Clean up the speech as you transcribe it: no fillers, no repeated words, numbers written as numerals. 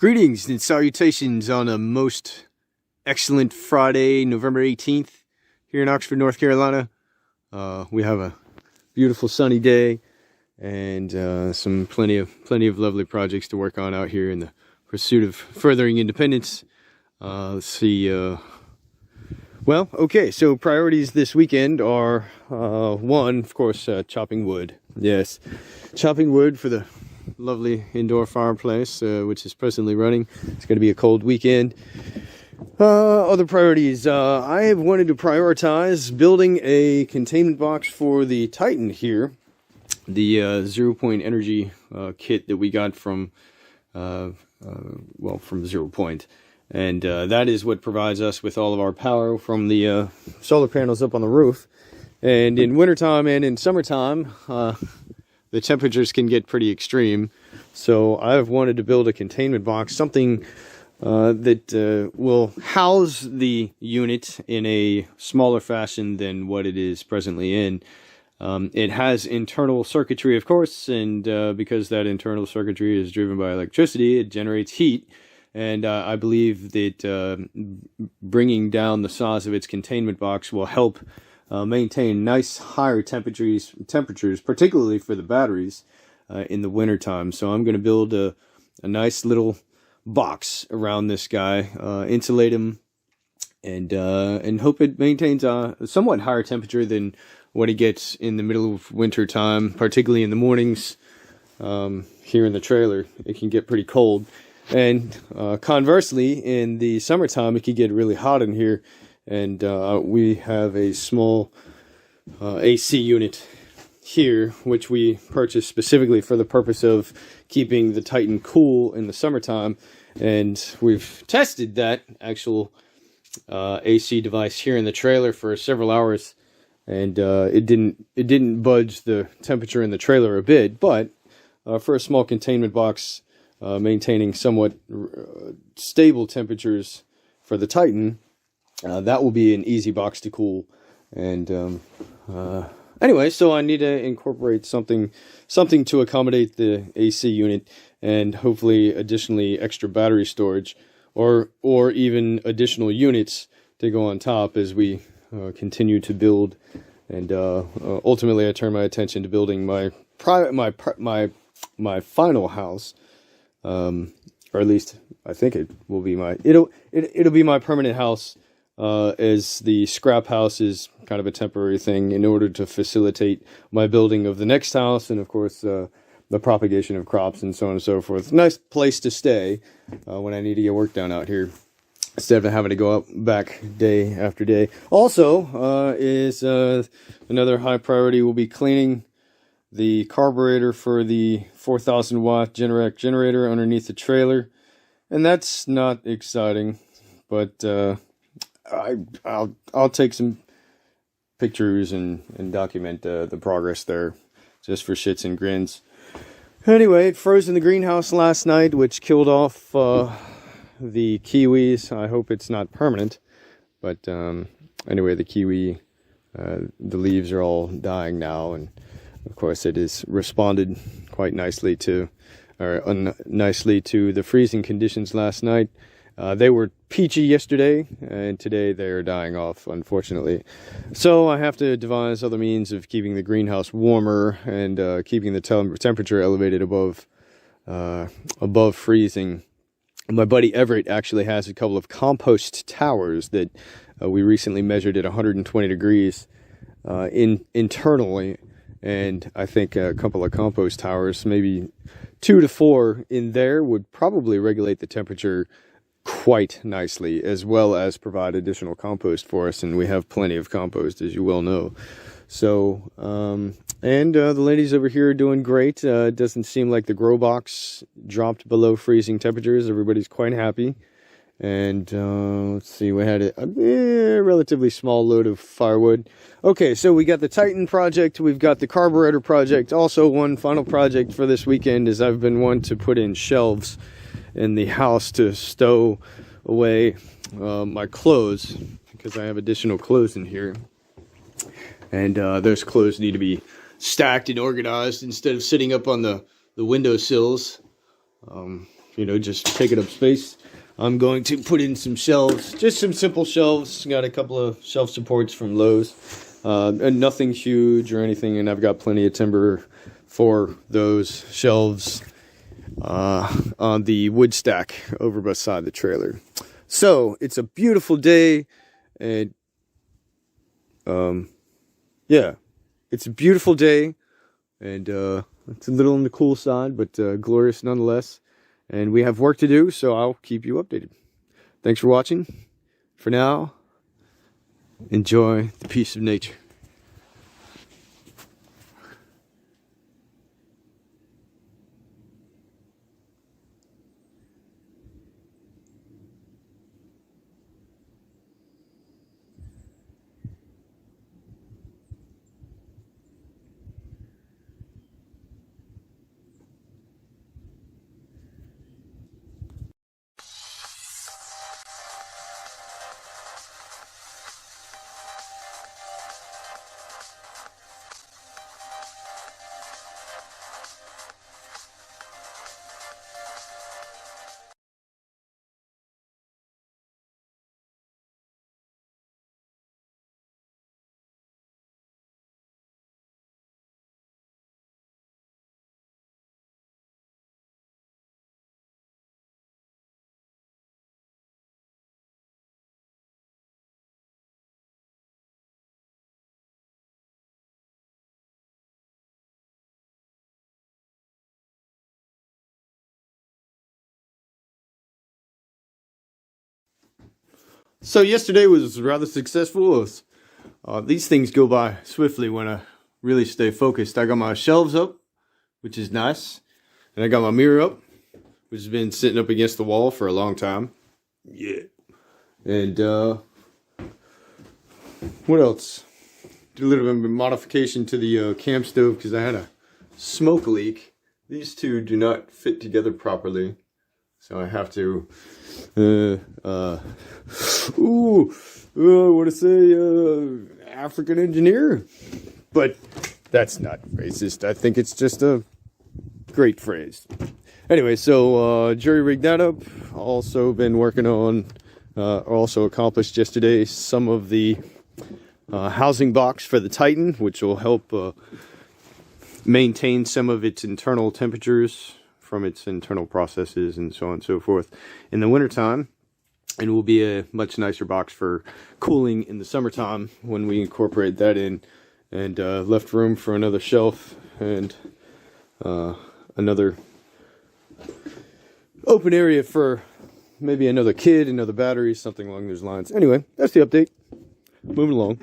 Greetings and salutations on a most excellent Friday, November 18th, here in Oxford, North Carolina. We have a beautiful sunny day and plenty of lovely projects to work on out here in the pursuit of furthering independence. Let's see. Well, okay, so priorities this weekend are one, of course, chopping wood. Yes, chopping wood for the lovely indoor fireplace, which is presently running. It's going to be a cold weekend. Other priorities. I have wanted to prioritize building a containment box for the Titan here. The 0 Point energy kit that we got from, from 0 Point. And that is what provides us with all of our power from the solar panels up on the roof. And in wintertime and in summertime, the temperatures can get pretty extreme. So I've wanted to build a containment box, something that will house the unit in a smaller fashion than what it is presently in. It has internal circuitry, of course, and because that internal circuitry is driven by electricity, it generates heat. And I believe that bringing down the size of its containment box will help maintain nice higher temperatures, particularly for the batteries in the wintertime. So I'm going to build a nice little box around this guy, insulate him, and hope it maintains a somewhat higher temperature than what it gets in the middle of winter time, particularly in the mornings. Here in the trailer, it can get pretty cold. And conversely, in the summertime, it can get really hot in here. And we have a small AC unit here, which we purchased specifically for the purpose of keeping the Titan cool in the summertime. And we've tested that actual AC device here in the trailer for several hours, and it didn't budge the temperature in the trailer a bit. But for a small containment box, maintaining somewhat stable temperatures for the Titan, that will be an easy box to cool. And anyway, so I need to incorporate something to accommodate the AC unit, and hopefully additionally extra battery storage, or even additional units to go on top as we continue to build. And ultimately, I turn my attention to building my final house. Or at least I think it will be it'll be my permanent house, as the scrap house is kind of a temporary thing in order to facilitate my building of the next house, and of course the propagation of crops and so on and so forth. Nice place to stay when I need to get work done out here, instead of having to go back day after day. Also, is another high priority will be cleaning the carburetor for the 4,000 watt Generac generator underneath the trailer. And that's not exciting, but I'll take some pictures and document the progress there, just for shits and grins. Anyway, it froze in the greenhouse last night, which killed off the kiwis. I hope it's not permanent, but anyway, the kiwi, the leaves are all dying now, and of course, it has responded quite nicely to the freezing conditions last night. They were peachy yesterday, and today they are dying off, unfortunately. So I have to devise other means of keeping the greenhouse warmer and keeping the temperature elevated above freezing. My buddy Everett actually has a couple of compost towers that we recently measured at 120 degrees internally. And I think a couple of compost towers, maybe 2 to 4 in there, would probably regulate the temperature quite nicely, as well as provide additional compost for us. And we have plenty of compost, as you well know. So, the ladies over here are doing great. It doesn't seem like the grow box dropped below freezing temperatures. Everybody's quite happy. And let's see, we had a relatively small load of firewood. Okay, so we got the Titan project, we've got the carburetor project. Also, one final project for this weekend is I've been wanting to put in shelves in the house to stow away my clothes, because I have additional clothes in here. And those clothes need to be stacked and organized instead of sitting up on the windowsills. You know, just taking up space. I'm going to put in some shelves, just some simple shelves. Got a couple of shelf supports from Lowe's, and nothing huge or anything. And I've got plenty of timber for those shelves on the wood stack over beside the trailer. So it's a beautiful day, and yeah, it's a beautiful day, and it's a little on the cool side, but glorious nonetheless. And we have work to do, so I'll keep you updated. Thanks for watching. For now, enjoy the peace of nature. So yesterday was rather successful. These things go by swiftly when I really stay focused. I got my shelves up, which is nice. And I got my mirror up, which has been sitting up against the wall for a long time. Yeah. And what else? Did a little bit of modification to the camp stove because I had a smoke leak. These two do not fit together properly. So I have to, I want to say, African engineer, but that's not racist. I think it's just a great phrase. Anyway, so, jury rigged that up. Also been working on, also accomplished yesterday some of the, housing box for the Titan, which will help, maintain some of its internal temperatures from its internal processes and so on and so forth in the wintertime, and will be a much nicer box for cooling in the summertime when we incorporate that in, and left room for another shelf and another open area for maybe another kid, another battery, something along those lines. Anyway, that's the update. Moving along.